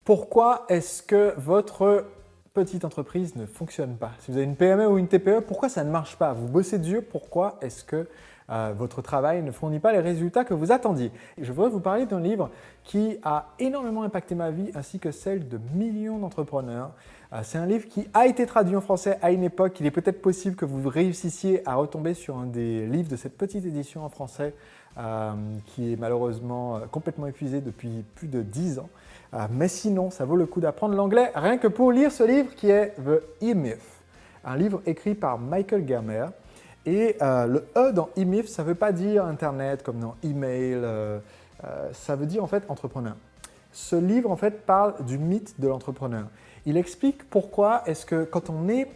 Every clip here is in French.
Pourquoi est-ce que votre petite entreprise ne fonctionne pas? Si vous avez une PME ou une TPE, pourquoi ça ne marche pas? Vous bossez dur, pourquoi est-ce que votre travail ne fournit pas les résultats que vous attendiez? Et je voudrais vous parler d'un livre qui a énormément impacté ma vie ainsi que celle de millions d'entrepreneurs. C'est un livre qui a été traduit en français à une époque. Il est peut-être possible que vous réussissiez à retomber sur un des livres de cette petite édition en français qui est malheureusement complètement épuisé depuis plus de 10 ans. Mais sinon, ça vaut le coup d'apprendre l'anglais rien que pour lire ce livre qui est The E-Myth, un livre écrit par Michael Germer. Et le E dans E-Myth, ça ne veut pas dire Internet comme dans email, ça veut dire en fait entrepreneur. Ce livre en fait parle du mythe de l'entrepreneur. Il explique pourquoi est-ce que quand on est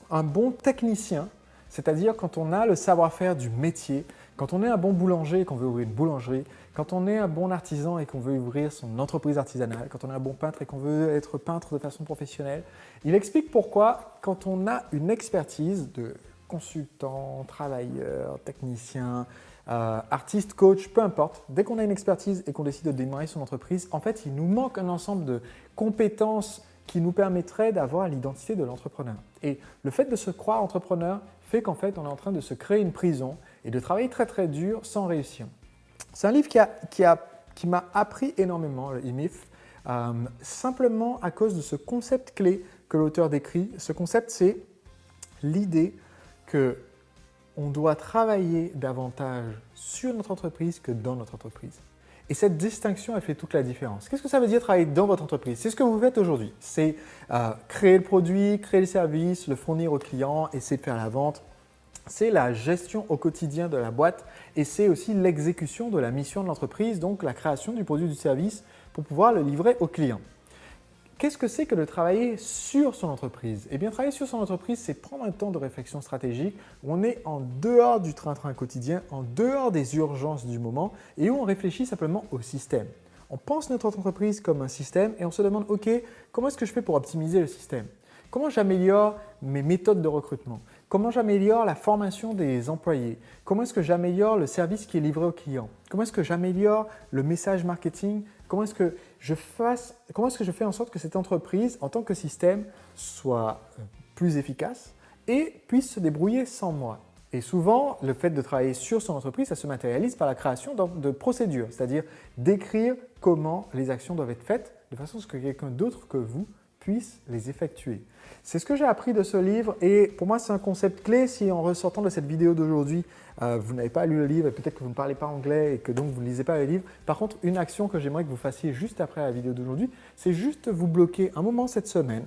un bon technicien, c'est-à-dire quand on a le savoir-faire du métier, quand on est un bon boulanger et qu'on veut ouvrir une boulangerie, quand on est un bon artisan et qu'on veut ouvrir son entreprise artisanale, quand on est un bon peintre et qu'on veut être peintre de façon professionnelle, il explique pourquoi quand on a une expertise de consultant, travailleur, technicien, artiste, coach, peu importe, dès qu'on a une expertise et qu'on décide de démarrer son entreprise, en fait, il nous manque un ensemble de compétences qui nous permettrait d'avoir l'identité de l'entrepreneur. Et le fait de se croire entrepreneur fait qu'en fait, on est en train de se créer une prison et de travailler très très dur sans réussir. C'est un livre qui m'a appris énormément, le E-Myth, simplement à cause de ce concept clé que l'auteur décrit. Ce concept, c'est l'idée qu'on doit travailler davantage sur notre entreprise que dans notre entreprise. Et cette distinction, elle fait toute la différence. Qu'est-ce que ça veut dire travailler dans votre entreprise? C'est ce que vous faites aujourd'hui. C'est créer le produit, créer le service, le fournir aux clients, essayer de faire la vente. C'est la gestion au quotidien de la boîte et c'est aussi l'exécution de la mission de l'entreprise, donc la création du produit ou du service pour pouvoir le livrer aux clients. Qu'est-ce que c'est que de travailler sur son entreprise? Eh bien, travailler sur son entreprise, c'est prendre un temps de réflexion stratégique où on est en dehors du train-train quotidien, en dehors des urgences du moment et où on réfléchit simplement au système. On pense notre entreprise comme un système et on se demande « Ok, comment est-ce que je fais pour optimiser le système? Comment j'améliore mes méthodes de recrutement? Comment j'améliore la formation des employés? Comment est-ce que j'améliore le service qui est livré aux clients? Comment est-ce que j'améliore le message marketing? Comment est-ce que je fais en sorte que cette entreprise, en tant que système, soit plus efficace et puisse se débrouiller sans moi? Et souvent, le fait de travailler sur son entreprise, ça se matérialise par la création de procédures, c'est-à-dire d'écrire comment les actions doivent être faites de façon à ce que quelqu'un d'autre que vous puisse les effectuer. C'est ce que j'ai appris de ce livre et pour moi, c'est un concept clé. Si en ressortant de cette vidéo d'aujourd'hui, vous n'avez pas lu le livre et peut-être que vous ne parlez pas anglais et que donc vous ne lisez pas le livre. Par contre, une action que j'aimerais que vous fassiez juste après la vidéo d'aujourd'hui, c'est juste vous bloquer un moment cette semaine,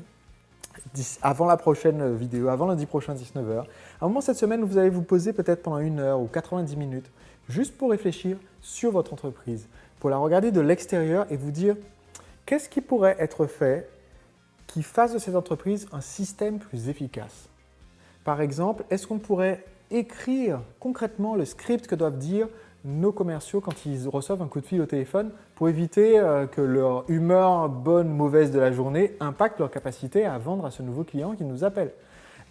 avant la prochaine vidéo, avant lundi prochain 19h. Un moment cette semaine où vous allez vous poser peut-être pendant 1 heure ou 90 minutes, juste pour réfléchir sur votre entreprise, pour la regarder de l'extérieur et vous dire qu'est-ce qui pourrait être fait qui fasse de cette entreprise un système plus efficace. Par exemple, est-ce qu'on pourrait écrire concrètement le script que doivent dire nos commerciaux quand ils reçoivent un coup de fil au téléphone pour éviter que leur humeur bonne, mauvaise de la journée impacte leur capacité à vendre à ce nouveau client qui nous appelle?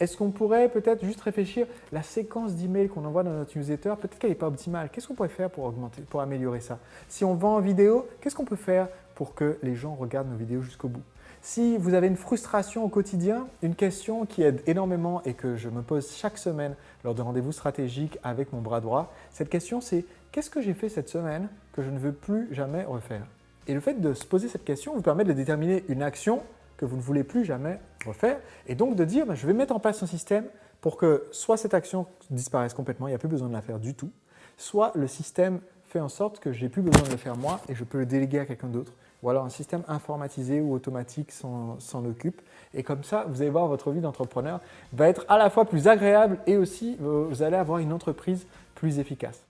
Est-ce qu'on pourrait peut-être juste réfléchir la séquence d'emails qu'on envoie dans notre newsletter, peut-être qu'elle n'est pas optimale. Qu'est-ce qu'on pourrait faire pour améliorer ça? Si on vend en vidéo, qu'est-ce qu'on peut faire pour que les gens regardent nos vidéos jusqu'au bout? Si vous avez une frustration au quotidien, une question qui aide énormément et que je me pose chaque semaine lors de rendez-vous stratégiques avec mon bras droit, cette question c'est « Qu'est-ce que j'ai fait cette semaine que je ne veux plus jamais refaire ?» Et le fait de se poser cette question vous permet de déterminer une action que vous ne voulez plus jamais refaire et donc de dire « Je vais mettre en place un système pour que soit cette action disparaisse complètement, il n'y a plus besoin de la faire du tout, soit le système fait en sorte que je n'ai plus besoin de le faire moi et je peux le déléguer à quelqu'un d'autre. Ou alors un système informatisé ou automatique s'en occupe. Et comme ça, vous allez voir, votre vie d'entrepreneur va être à la fois plus agréable et aussi vous allez avoir une entreprise plus efficace.